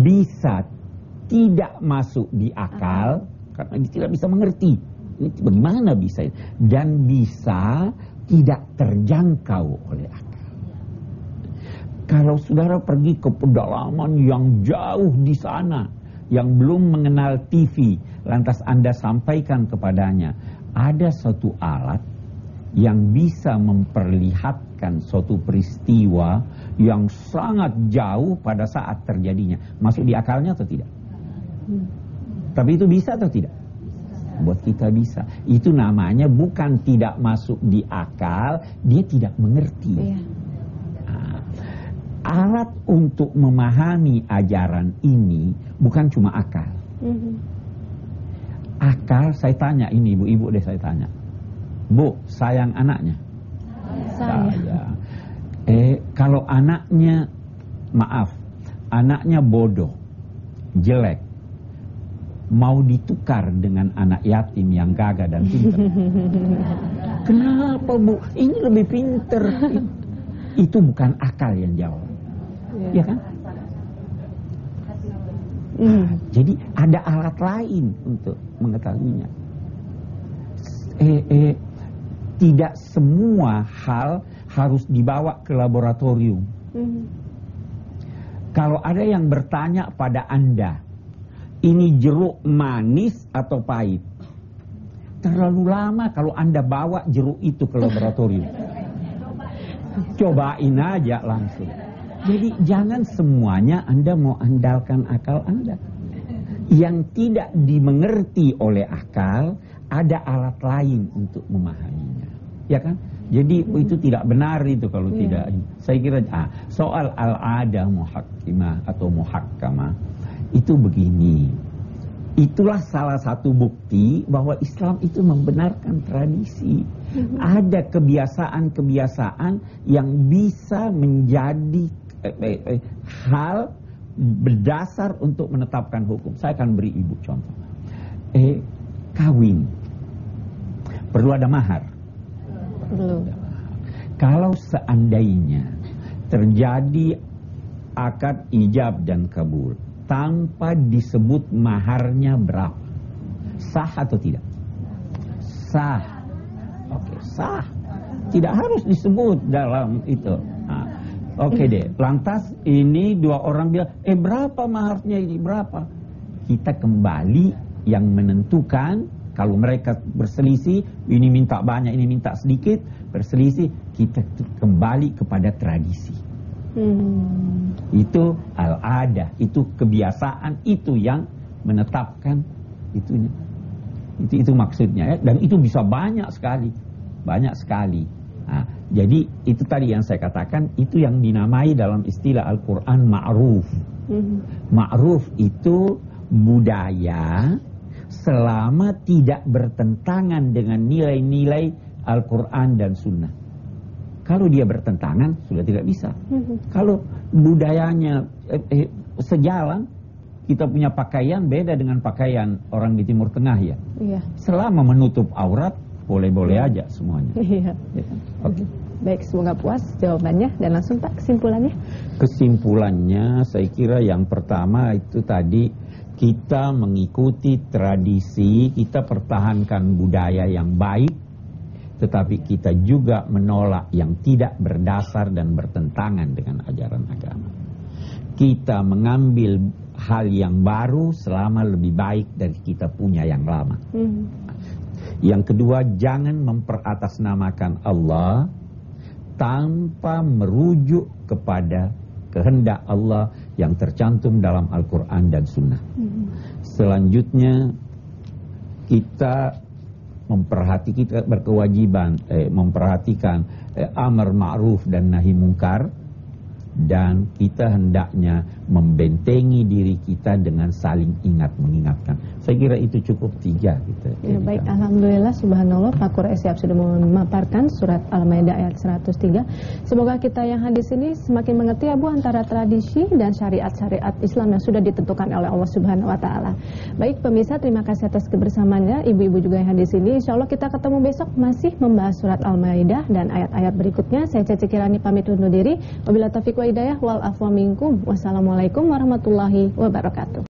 bisa tidak masuk di akal karena dia tidak bisa mengerti. Ini bagaimana bisa? Dan bisa tidak terjangkau oleh akal. Kalau saudara pergi ke pedalaman yang jauh di sana, yang belum mengenal TV, lantas Anda sampaikan kepadanya, ada suatu alat yang bisa memperlihatkan suatu peristiwa yang sangat jauh pada saat terjadinya. Masuk di akalnya atau tidak? Tapi itu bisa atau tidak? Buat kita bisa. Itu namanya bukan tidak masuk di akal, dia tidak mengerti. Nah, alat untuk memahami ajaran ini bukan cuma akal. Akal, saya tanya ini ibu-ibu deh, saya tanya. Bu, sayang anaknya? Saya. Kalau anaknya, maaf, anaknya bodoh, jelek, mau ditukar dengan anak yatim yang gagah dan pintar. Kenapa, Bu? Ini lebih pintar. Itu bukan akal yang jawab. Ya kan? Jadi ada alat lain untuk mengetahuinya. Tidak semua hal harus dibawa ke laboratorium. Kalau ada yang bertanya pada Anda, ini jeruk manis atau pahit? Terlalu lama kalau Anda bawa jeruk itu ke laboratorium. Cobain aja langsung. Jadi jangan semuanya Anda mau andalkan akal Anda. Yang tidak dimengerti oleh akal, ada alat lain untuk memahaminya. Ya kan? Jadi itu tidak benar itu kalau tidak. Saya kira soal al-adah muhakkimah atau muhakkamah itu begini. Itulah salah satu bukti bahwa Islam itu membenarkan tradisi. Ada kebiasaan-kebiasaan yang bisa menjadi hal berdasar untuk menetapkan hukum. Saya akan beri ibu contoh. Kawin perlu ada mahar. Perlu. Kalau seandainya terjadi akad ijab dan kabul tanpa disebut maharnya berapa, sah atau tidak? Sah. Oke, sah. Tidak harus disebut dalam itu. Oke deh. Lantas ini dua orang bilang, berapa maharnya ini, berapa? Kita kembali yang menentukan. Kalau mereka berselisih, ini minta banyak, ini minta sedikit, berselisih, kita kembali kepada tradisi. Itu al-adah, itu kebiasaan, itu yang menetapkan itunya. Itu maksudnya ya. Dan itu bisa banyak sekali. Nah, jadi itu tadi yang saya katakan, itu yang dinamai dalam istilah Al-Quran ma'ruf. Ma'ruf itu budaya selama tidak bertentangan dengan nilai-nilai Al-Quran dan Sunnah. Kalau dia bertentangan, sudah tidak bisa. Kalau budayanya sejalan, kita punya pakaian beda dengan pakaian orang di Timur Tengah ya. Selama menutup aurat, boleh-boleh aja semuanya. Oke. Baik, semoga puas jawabannya. Dan langsung Pak, kesimpulannya? Kesimpulannya, saya kira yang pertama itu tadi, kita mengikuti tradisi, kita pertahankan budaya yang baik, tetapi kita juga menolak yang tidak berdasar dan bertentangan dengan ajaran agama. Kita mengambil hal yang baru selama lebih baik dari kita punya yang lama. Yang kedua, jangan memperatasnamakan Allah tanpa merujuk kepada kehendak Allah yang tercantum dalam Al-Quran dan Sunnah. Selanjutnya, kita berkewajiban memperhatikan amar ma'ruf dan nahi mungkar, dan kita hendaknya membentengi diri kita dengan saling mengingatkan. Saya kira itu cukup 3 kita. Ya, baik, alhamdulillah, subhanallah, Pak Quraish Shihab sudah memaparkan surat Al-Maidah ayat 103. Semoga kita yang hadis ini semakin mengerti ya Bu, antara tradisi dan syariat-syariat Islam yang sudah ditentukan oleh Allah Subhanahu wa taala. Baik pemirsa, terima kasih atas kebersamaannya ibu-ibu juga yang hadis ini. Insyaallah kita ketemu besok masih membahas surat Al-Maidah dan ayat-ayat berikutnya. Saya Cece Kirani pamit undur diri. Wabillahi taufiq wa hidayah wal afwa minkum. Wassalamualaikum Wassalamualaikum warahmatullahi wabarakatuh.